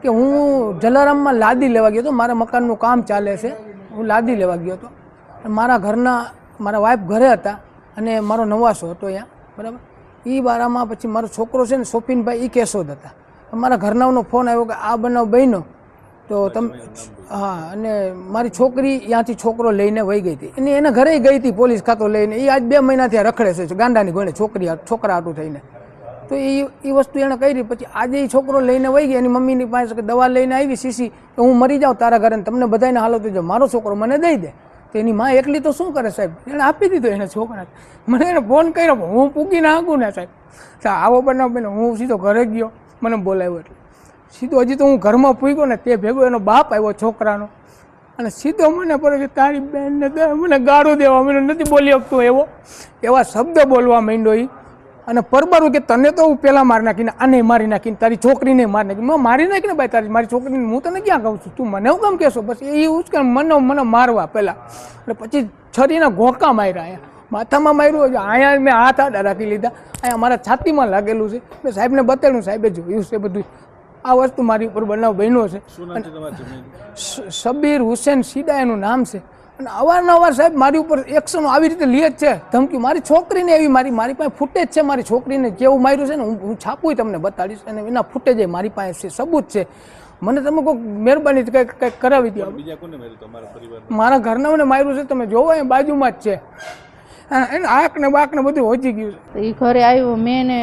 કે હું જલારામમાં લાદી લેવા ગયો હતો. મારા મકાનનું કામ ચાલે છે, હું લાદી લેવા ગયો હતો. મારા ઘરના મારા વાઈફ ઘરે હતા અને મારો નવાસો હતો અહીંયા, બરાબર. એ બારામાં પછી મારો છોકરો છે ને સોફીનભાઈ, એ કેશોદ હતા. મારા ઘરનાઓનો ફોન આવ્યો કે આ બનાવ બન્યો તો તમે હા. અને મારી છોકરી ત્યાંથી છોકરો લઈને વહી ગઈ હતી. એને ઘરે ગઈ હતી પોલીસ ખાતો લઈને. એ આજ 2 મહિનાથી રખડે છે ગાંડાની ગોળે છોકરા હાટું થઈને. તો એ વસ્તુ એણે કરી. પછી આજે એ છોકરો લઈને વહી ગઈ. એની મમ્મીની પાસે દવા લઈને આવી શીશી કે હું મરી જાઉં તારા ઘરે તમને બધાને હાલત જો મારો છોકરો મને દઈ દે. તો એની માં એકલી તો શું કરે સાહેબ, એણે આપી દીધો એને છોકરા. મને એને ફોન કર્યો, હું પૂકી નાખું ને સાહેબ. આવો બનાવ બને. હું સીધો ઘરે ગયો, મને બોલાવ્યો એટલે સીધો હજી તો હું ઘરમાં પૂગ્યો ને તે ભેગો એનો બાપ આવ્યો છોકરાનો અને સીધો મને પડે કે તારી બેનને મને ગાળો દેવા, મને નથી બોલી શકતો એવા શબ્દ બોલવા માંડ્યો એ. અને પરબારું કે તને તો હું પહેલાં મારી નાખીને આને મારી નાખીને તારી છોકરીને મારી નાખી. મેં મારી નાખીને ભાઈ મારી છોકરીને હું તને ક્યાં કહું છું, તું મને હું કેમ કહેશો. બસ એ ઉચકે મને મારવા પહેલાં એટલે પછી છરીના ઘોંકા માર્યા. અહીંયા માથામાં માર્યું, અહીંયા મેં હાથ આડા રાખી લીધા, અહીંયા મારા છાતીમાં લાગેલું છે. મેં સાહેબને બતાવ્યું, સાહેબે જોયું છે બધું. આ વસ્તુ મારી ઉપર બનાવ બન્યો છે. શબીર હુસેન સીડા એનું નામ છે. અને અવારનવાર સાહેબ મારી ઉપર એક્શન આવી રીતે લે જ છે, ધમકી. મારી છોકરીને એવી મારી પાસે ફૂટેજ છે. મારી છોકરીને કેવું માર્યું છે ને હું છાપું તમને બતાડીશ અને એના ફૂટેજ મારી પાસે છે, સબૂત છે. મને તમે કોઈ મહેરબાની કંઈક કરાવી દો. મારા ઘરનાઓને માર્યું છે, તમે જોવો એ બાજુમાં જ છે. એને આંખ ને બાક ને બધું હોજી ગયું છે. એ ઘરે આવ્યો, મેં ને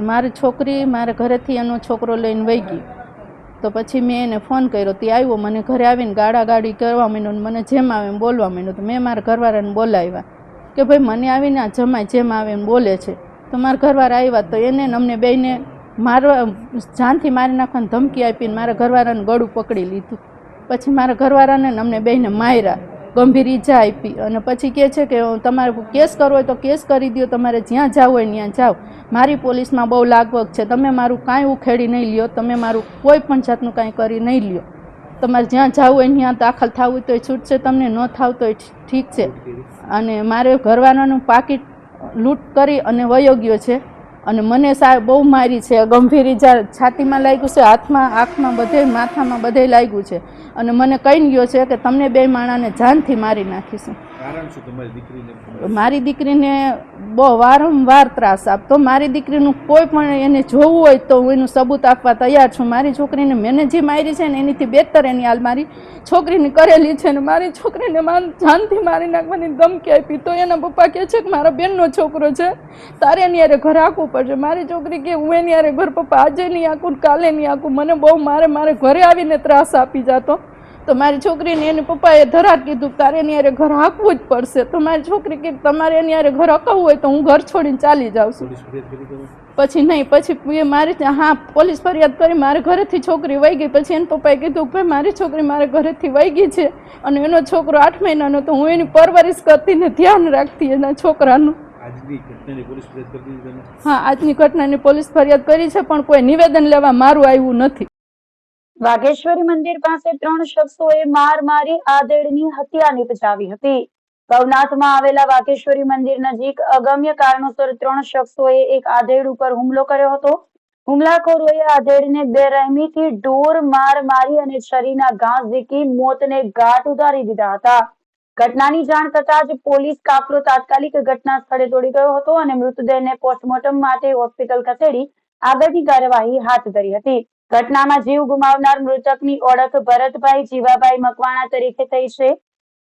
મારી છોકરી મારા ઘરેથી એનો છોકરો લઈને વહી ગઈ. તો પછી મેં એને ફોન કર્યો, તે આવ્યો, મને ઘરે આવીને ગાડી કરવા માંડ્યો, મને જેમ આવે એમ બોલવા માંડ્યો. તો મેં મારા ઘરવાળાને બોલાવ્યા કે ભાઈ મને આવીને આ જમાઈ જેમ આવે એમ બોલે છે. તો મારા ઘરવાળા આવ્યા તો એને અમને બેને મારવા જાનથી મારી નાખવાની ધમકી આપીને મારા ઘરવાળાને ગળું પકડી લીધું. પછી મારા ઘરવાળાને ને અમને બેયને માર્યા, ગંભીર ઈજા આપી. અને પછી કહે છે કે તમારે કેસ કરવો હોય તો કેસ કરી દો, તમારે જ્યાં જવું હોય ત્યાં જાઓ. મારી પોલીસમાં બહુ લાગવગ છે, તમે મારું કાંઈ ઉખેડી નહીં લ્યો, તમે મારું કોઈ પણ જાતનું કાંઈ કરી નહીં લ્યો. તમારે જ્યાં જવું હોય ત્યાં દાખલ થવું હોય તો છૂટશે તમને, ન થાવ તો ઠીક છે. અને મારે ઘરવાળાનું પાકીટ લૂંટ કરી અને વયો ગયો છે. અને મને બહુ મારી છે, ગંભીર ઈજા છાતીમાં લાગ્યું છે, હાથમાં, આંખમાં, બધે માથામાં બધે લાગ્યું છે. અને મને કહી ગયો છે કે તમને બે માણાને જાનથી મારી નાખીશું. મારી દીકરીને બહુ વારંવાર ત્રાસ આપતો. મારી દીકરીનું કોઈ પણ એને જોવું હોય તો હું એનું સબૂત આપવા તૈયાર છું. મારી છોકરીને મેં જે મારી છે ને એનીથી બેતર એની હાલ મારી છોકરીની કરેલી છે. ને મારી છોકરીને જાનથી મારી નાખવાની ધમકી આપી તો એના પપ્પા કહે છે કે મારા બેનનો છોકરો છે, તારે એની યારે ઘર આંકવું પડશે. મારી છોકરી કે હું એની યારે ઘર પપ્પા આજે નહીં આંકું, કાલે નહીં આંકું, મને બહુ મારે ઘરે આવીને ત્રાસ આપી જતો. તો મારી છોકરીને એને પપ્પાએ ધરાર કીધું તારે એની યારે ઘર હાંકવું જ પડશે. તો મારી છોકરી કે તમારે એની યારે ઘર હકાવવું હોય તો હું ઘર છોડીને ચાલી જાઉં છું. પછી નહીં, પછી એ મારી પોલીસ ફરિયાદ કરી, મારે ઘરેથી છોકરી વહી ગઈ. પછી એને પપ્પાએ કીધું ભાઈ મારી છોકરી મારે ઘરેથી વહી ગઈ છે અને એનો છોકરો 8 મહિનાનો, તો હું એની પરવરિશ કરતી ને ધ્યાન રાખતી એના છોકરાનું. હા, આજની ઘટનાની પોલીસ ફરિયાદ કરી છે પણ કોઈ નિવેદન લેવા મારું આવ્યું નથી. વાઘેશ્વરી મંદિર પાસે 3 શખ્સોએ માર મારી આધેડની હત્યા નિપજાવી હતી. ભવનાથમાં આવેલા વાઘેશ્વરી મંદિર નજીક અગમ્ય કારણોસર 3 શખ્સોએ એક આધેડ ઉપર હુમલો કર્યો હતો. હુમલાખોરોએ આધેડને બેરહેમીથી ઢોર માર મારી અને છરીના ઘા ઝીકી મોતને ઘાટ ઉતારી દીધા હતા. ઘટનાની જાણ થતાં જ પોલીસ કાફલો તાત્કાલિક ઘટના સ્થળે દોડી ગયો હતો અને મૃતદેહને પોસ્ટમોર્ટમ માટે હોસ્પિટલ ખસેડી આગળની કાર્યવાહી હાથ ધરી હતી. ઘટનામાં જીવ ગુમાવનાર મૃતકની ઓળખ ભરતભાઈ જીવાભાઈ મકવાણા તરીકે થઈ છે.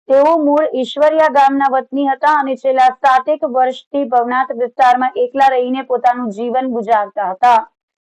તેઓ મૂળ ઈશ્વરિયા ગામના વતની હતા અને છેલ્લા 7 વર્ષથી ભવનાથ વિસ્તારમાં એકલા રહીને પોતાનું જીવન ગુજારતા હતા.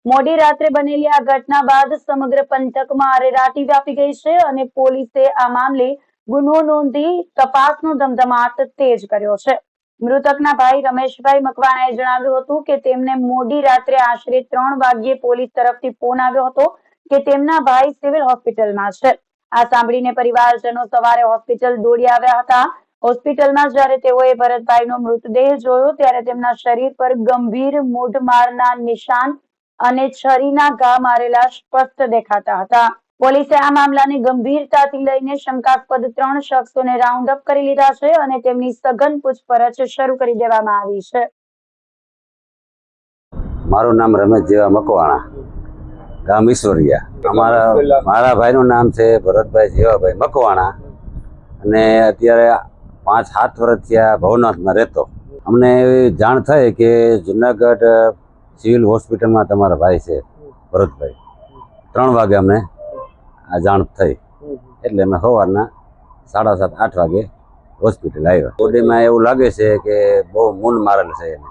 મોડી રાત્રે બનેલી આ ઘટના બાદ સમગ્ર પંથકમાં અરેરાટી વ્યાપી ગઈ છે અને પોલીસે આ મામલે ગુનો નોંધી તપાસનો ધમધમાટ તેજ કર્યો છે. મૃતકના ભાઈ રમેશભાઈ મકવાણાએ જણાવ્યું હતું કે તેમને મોડી રાત્રે આશરે 3 વાગ્યે પોલીસ તરફથી ફોન આવ્યો હતો કે તેમના ભાઈ સિવિલ હોસ્પિટલમાં છે. આ સાંભળીને પરિવારજનો સવારે હોસ્પિટલ દોડી આવ્યા હતા. હોસ્પિટલમાં જ્યારે તેઓએ ભરતભાઈનો મૃતદેહ જોયો ત્યારે તેમના શરીર પર ગંભીર મૂઢમારના નિશાન અને છરીના ઘા મારેલા સ્પષ્ટ દેખાતા હતા. પોલીસે આ મામલાને ગંભીરતાથી લઈને શંકાસ્પદ 3 શખ્સોને રાઉન્ડ અપ કરી લીધા છે અને તેમની સઘન પૂછપરછ શરૂ કરી દેવામાં આવી છે. મારું નામ રમેશ જેવા મકવાણા, ગામ ઈશ્વરિયા. મારા ભાઈનું નામ છે ભરતભાઈ જેવાભાઈ મકવાણા અને અત્યારે 5-7 વર્ષ થયા ભવનાથમાં રહેતો. અમને એવી જાણ થઈ કે જુનાગઢ સિવિલ હોસ્પિટલમાં તમારા ભાઈ છે ભરતભાઈ. 3 વાગે અમને આ જાણ થઈ એટલે અમે સવારના 7:30-8 વાગે હોસ્પિટલ આવ્યા. બોડીમાં એવું લાગે છે કે બહુ મૂન મારેલ છે એને,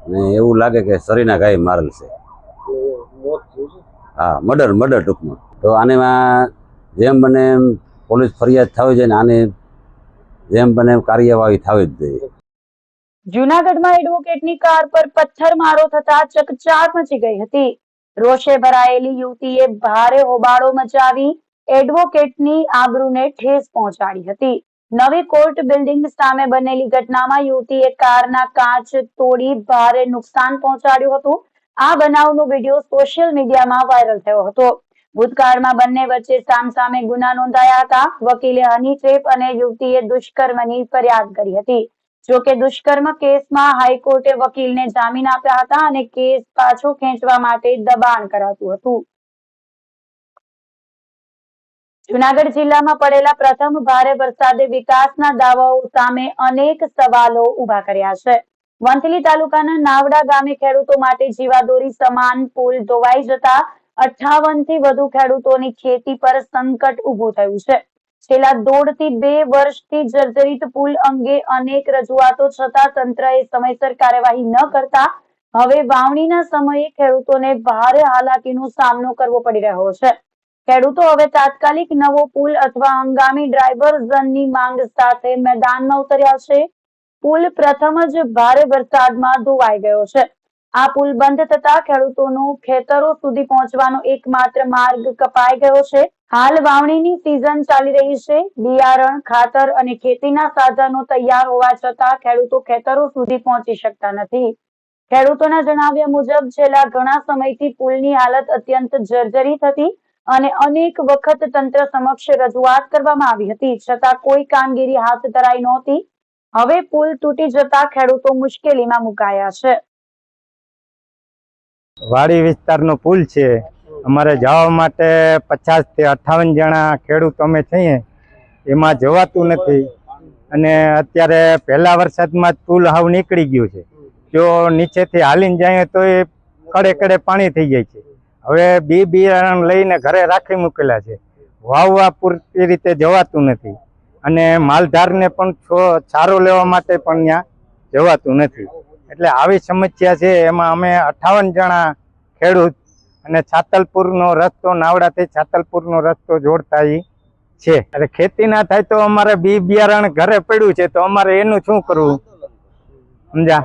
અને એવું લાગે કે શરીરના ઘાય મારેલ છે. હા, મર્ડર ટૂંકમાં. તો આનેમાં જેમ બને એમ પોલીસ ફરિયાદ થવી જોઈએ ને આની જેમ બને એમ કાર્યવાહી થવી જ જોઈએ. જૂનાગઢમાં એડવોકેટની કાર પર પથ્થરમારો થતા ચકચાર મચી ગઈ હતી. રોષે ભરાયેલી યુવતીએ ભારે હોબાળો મચાવી એડવોકેટની આબરૂને ઠેસ પહોંચાડી હતી. નવી કોર્ટ બિલ્ડિંગ સામે બનેલી ઘટનામાં યુવતીએ કારના કાચ તોડી ભારે નુકસાન પહોંચાડ્યું હતું. આ બનાવનો વિડીયો સોશિયલ મીડિયામાં વાયરલ થયો હતો. ભૂતકાળમાં બંને વચ્ચે સામસામે ગુના નોંધાયા હતા. વકીલે હની ટ્રેપ અને યુવતીએ દુષ્કર્મની ફરિયાદ કરી હતી. જોકે દુષ્કર્મ કેસમાં હાઈકોર્ટે વકીલને જામીન આપ્યા હતા અને કેસ પાછો ખેંચવા માટે દબાણ કરાતું હતું. જૂનાગઢ જિલ્લામાં પડેલા પ્રથમ ભારે વરસાદે વિકાસના દાવાઓ સામે અનેક સવાલો ઉભા કર્યા છે. વંથલી તાલુકાના નાવડા ગામે ખેડૂતો માટે જીવાદોરી સમાન પુલ ધોવાઈ જતા 58 થી વધુ ખેડૂતોની ખેતી પર સંકટ ઉભું થયું છે. છેલ્લા 1.5 થી 2 વર્ષથી જર્જરિત પુલ અંગે અનેક રજૂઆતો છતાં તંત્રએ સમયસર કાર્યવાહી ન કરતા હવે વાવણીના સમયે ખેડૂતોને ભારે હાલાકીનો સામનો કરવો પડી રહ્યો છે. ખેડૂતો હવે તાત્કાલિક નવો પુલ અથવા હંગામી ડાયવર્ઝનની માંગ સાથે મેદાનમાં ઉતર્યા છે. પુલ પ્રથમ જ ભારે વરસાદમાં ધોવાઈ ગયો છે. આ પુલ બંધ થતા ખેડૂતોનો ખેતરો સુધી પહોંચવાનો એકમાત્ર માર્ગ કપાઈ ગયો છે. હાલ વાવણીની સિઝન ચાલી રહી છે. બિયારણ, ખાતર અને ખેતીના સાધનો તૈયાર હોવા છતાં ખેડૂતો ખેતરો સુધી પહોંચી શકતા નથી. ખેડૂતોના જણાવ્યા મુજબ છેલ્લા ઘણા સમયથી પુલની હાલત અત્યંત જર્જરિત હતી અને અનેક વખત તંત્ર સમક્ષ રજૂઆત કરવામાં આવી હતી, છતાં કોઈ કામગીરી હાથ ધરાઈ નહોતી. હવે પુલ તૂટી જતા ખેડૂતો મુશ્કેલીમાં મુકાયા છે. વાડી વિસ્તારનો પુલ છે. અમારે જવા માટે 50 થી 58 જણા ખેડૂત અમે છીએ, એમાં જવાતું નથી. અને અત્યારે પહેલા વરસાદમાં જ પુલ હાવ નીકળી ગયું છે. જો નીચેથી હાલીને જાય તો એ કડે કડે પાણી થઈ જાય છે. હવે બિયારણ લઈને ઘરે રાખી મૂકેલા છે. વાવવા પૂરતી રીતે જવાતું નથી અને માલધારને પણ ચારો લેવા માટે પણ ત્યાં જવાતું નથી. એટલે આવી સમસ્યા છે. એમાં અમે 58 જણા ખેડૂત અને છાતલપુરનો રસ્તો, નાવડાથી છાતલપુરનો રસ્તો જોડતા છે. એટલે ખેતી ના થાય તો અમારે બિયારણ ઘરે પડ્યું છે, તો અમારે એનું શું કરવું? સમજા?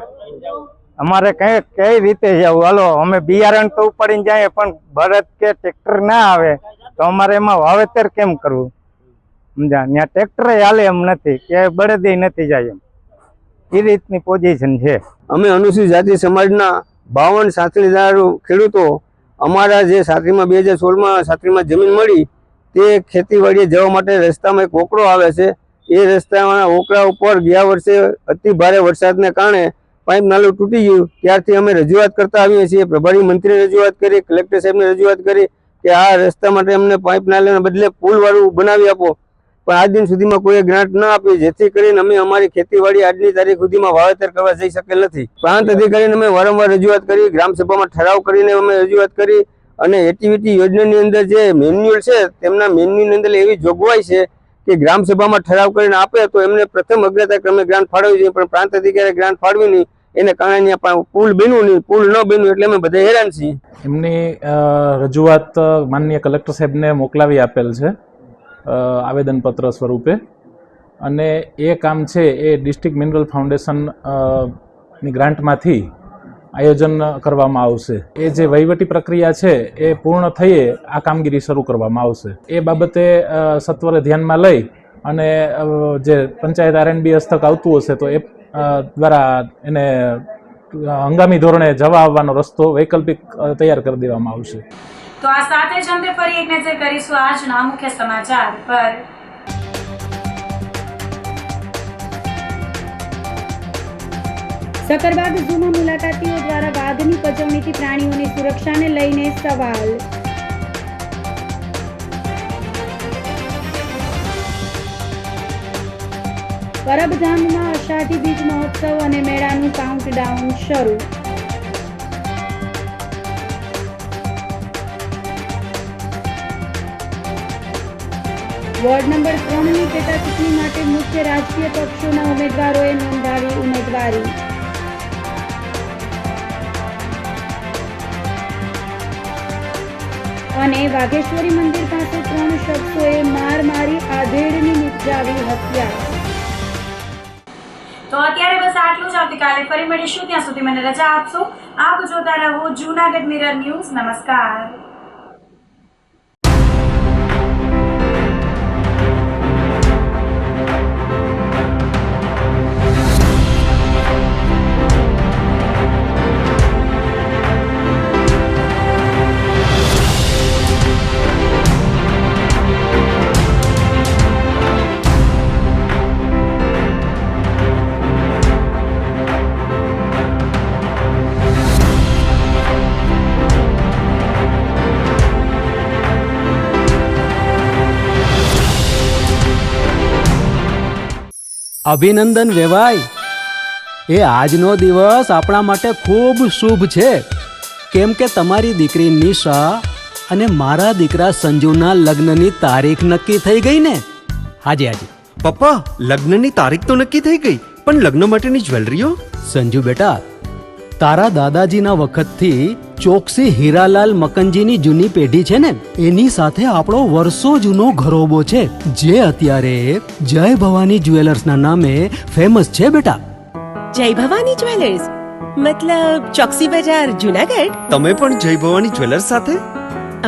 અમારે કઈ રીતે જવું? હાલો, અમે બિયારણ તો ઉપાડીને જાય, પણ બળદ કે ટ્રેક્ટર ના આવે તો અમારે એમાં વાવેતર કેમ કરવું? સમજા? ત્યાં ટ્રેક્ટર હાલે એમ નથી કે બળદ નથી જાય એમ. એ રીતની પોઝિશન છે. અમે અનુસૂચિત જાતિ સમાજના 52 સાંથણીદાર ખેડૂતો અમારા જે સાંથણીમાં 2016માં સાંથણીમાં જમીન મળી તે ખેતીવાડીએ જવા માટે રસ્તામાં એક ઓકળો આવે છે. એ રસ્તાના ઓકળા ઉપર ગયા વર્ષે અતિ ભારે વરસાદને કારણે પાઇપ નાલું તૂટી ગયું. ત્યારથી અમે રજૂઆત કરતા આવીએ છીએ. પ્રભારી મંત્રીને રજૂઆત કરી, કલેક્ટર સાહેબને રજૂઆત કરી કે આ રસ્તા માટે અમને પાઇપ નાલાના બદલે પુલવાળું બનાવી આપો, પણ આજ દિન સુધીમાં કોઈ ગ્રાન્ટ ન આપી, જેથી કરીને અમે અમારી ખેતીવાડી આજની તારીખ સુધીમાં વાવેતર કરવા જઈ શકેલ નથી. પ્રાંત અધિકારીને અમે વારંવાર રજૂઆત કરી, ગ્રામસભામાં ઠરાવ કરીને અમે રજૂઆત કરી અને એટીવીટી યોજનાની અંદર જે મેન્યુઅલ છે તેમના મેન્યુઅલની અંદર એવી જોગવાઈ છે કે ગ્રામસભામાં ઠરાવ કરીને આપે તો એમને પ્રથમ અગ્રતા ક્રમે ગ્રાન્ટ ફાળવવી જોઈએ, પણ પ્રાંત અધિકારી ગ્રાન્ટ ફાળવી નહીં. એને કારણે પુલ બન્યું નહીં, પુલ ન બન્યું એટલે અમે બધા હેરાન છીએ. એમની રજૂઆત માનનીય કલેક્ટર સાહેબને મોકલાવી આપેલ છે આવેદનપત્ર સ્વરૂપે, અને એ કામ છે એ ડિસ્ટ્રિક્ટ મિનરલ ફાઉન્ડેશન ની ગ્રાન્ટમાંથી આયોજન કરવામાં આવશે. એ જે વહીવટી પ્રક્રિયા છે એ પૂર્ણ થઈએ આ કામગીરી શરૂ કરવામાં આવશે. એ બાબતે સત્વરે ધ્યાનમાં લઈ અને જે પંચાયત R&B હસ્તક આવતું હશે તો એ દ્વારા એને હંગામી ધોરણે જવા આવવાનો રસ્તો વૈકલ્પિક તૈયાર કરી દેવામાં આવશે. તો આ સાથે જ અંતે ફરી એક નજર કરીશું આજના મુખ્ય સમાચાર પર. સકરબાગ ઝૂમાં મુલાકાતીઓ દ્વારા વાઘની પજવણીથી પ્રાણીઓની સુરક્ષાને લઈને સવાલ. પરબધામમાં અષાઢી બીજ મહોત્સવ અને મેળાનું કાઉન્ટડાઉન શરૂ. વોર્ડ નંબર 3ની પેટા ચૂંટણી માટે મુખ્ય રાજકીય પક્ષોના ઉમેદવારોએ નોંધાવી ઉમેદવારી. અને વાઘેશ્વરી મંદિર પાસે 3 શખ્સોએ માર મારી આધેડની નિપજાવી હત્યા. તો અત્યારે બસ આટલું જ. આવતીકાલે ફરી મળીશું. ત્યાં સુધી મને રજા આપશો. આપ જોતા રહો જૂનાગઢ મિરર ન્યૂઝ. નમસ્કાર. અભિનંદન વેવાઈ. એ આજનો દિવસ આપણા માટે ખૂબ શુભ છે, કેમ કે તમારી દીકરી નિશા અને મારા દીકરા સંજુના લગ્નની તારીખ નક્કી થઈ ગઈ ને. હાજી હાજી પપ્પા, લગ્નની તારીખ તો નક્કી થઈ ગઈ, પણ લગ્ન માટેની જ્વેલરીઓ? સંજુ બેટા, તારા દાદાજીના વખતથી ચોકસી હીરાલાલ મકનજીની જૂની પેઢી છે ને, એની સાથે આપણો વર્ષો જૂનો ઘરોબો છે, જે અત્યારે જય ભવાની જ્વેલર્સના નામે ફેમસ છે બેટા. જય ભવાની જ્વેલર્સ મતલબ ચોકસી બજાર જુનાગઢ? તમે પણ જય ભવાની જ્વેલર્સ સાથે?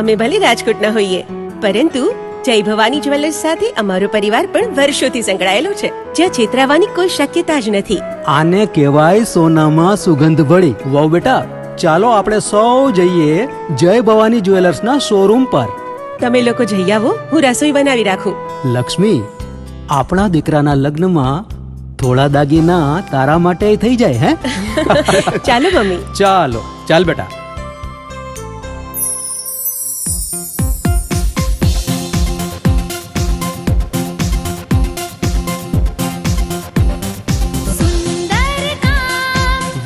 અમે ભલે રાજકોટના હોઈએ, પરંતુ જય ભવાની જ્વેલર્સ સાથે અમારો પરિવાર પણ વર્ષોથી સંકળાયેલો છે, જ્યાં છેતરાવાની કોઈ શક્યતા જ નથી. આને કહેવાય સોનામાં સુગંધ ભળી. વાવ બેટા, ચાલો આપણે સૌ જઈએ જય ભવાની જ્વેલર્સના શોરૂમ પર. તમે લોકો જઈ આવો, હું રસોઈ બનાવી રાખું. લક્ષ્મી, આપણા દીકરાના લગ્નમાં થોડા દાગીના તારા માટે થઈ જાય હે? ચાલો મમ્મી. ચાલો, ચાલ બેટા.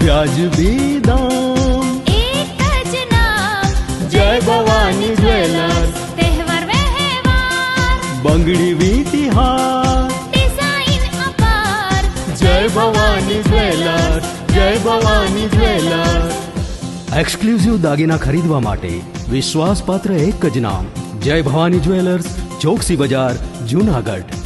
વ્યાજબી દામ, एक ज नाम, જય ભવાની જ્વેલર્સ. तहेवार व्यवहार, બંગડી વીંટી હાર, डिजाइन अपार, જય ભવાની જ્વેલર્સ, જય ભવાની જ્વેલર્સ. એક્સક્લુઝિવ દાગીના ખરીદવા માટે વિશ્વાસપાત્ર એક જ નામ, જય ભવાની જ્વેલર્સ, ચોકસી બજાર, જુનાગઢ.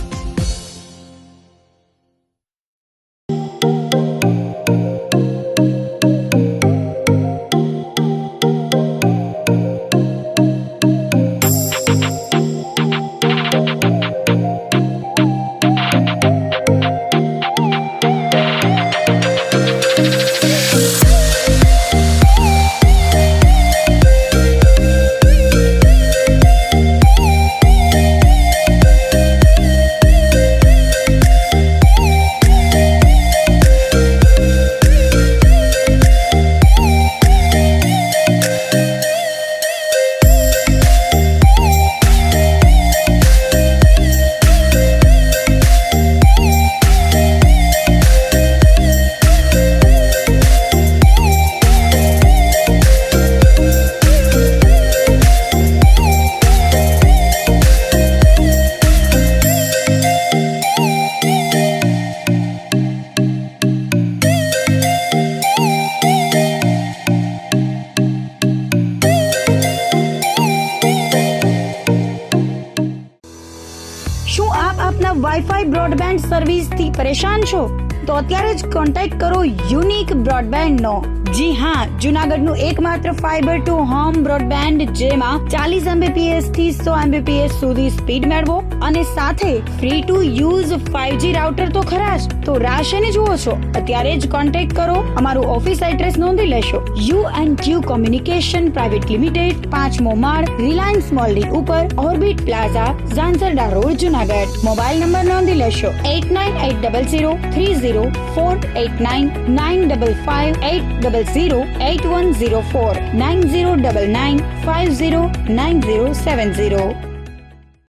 શું આપ આપના વાઈફાઈ બ્રોડબેન્ડ સર્વિસથી પરેશાન છો? તો અત્યારે જ કોન્ટેક્ટ કરો યુનિક બ્રોડબેન્ડ નો. જી હા, જુનાગઢનું એકમાત્ર ફાઈબર ટુ હોમ બ્રોડબેન્ડ, જેમાં 40 Mbps થી 100 Mbps સુધી સ્પીડ મેળવો અને સાથે free to use 5G router તો ખરા જ. તો રાહ શેની જુઓ છો? અત્યારે જ કોન્ટેક્ટ કરો. અમારું ઓફિસ એડ્રેસ નોંધી લેશો. U&Q કોમ્યુનિકેશન પ્રાઇવેટ લિમિટેડ, 5મો માળ, રિલાયન્સ મોલની ઉપર, orbit plaza, Zanzarda road, Junagadh. Mobile number નોંધી લેશો 89803040899955808081049099509070.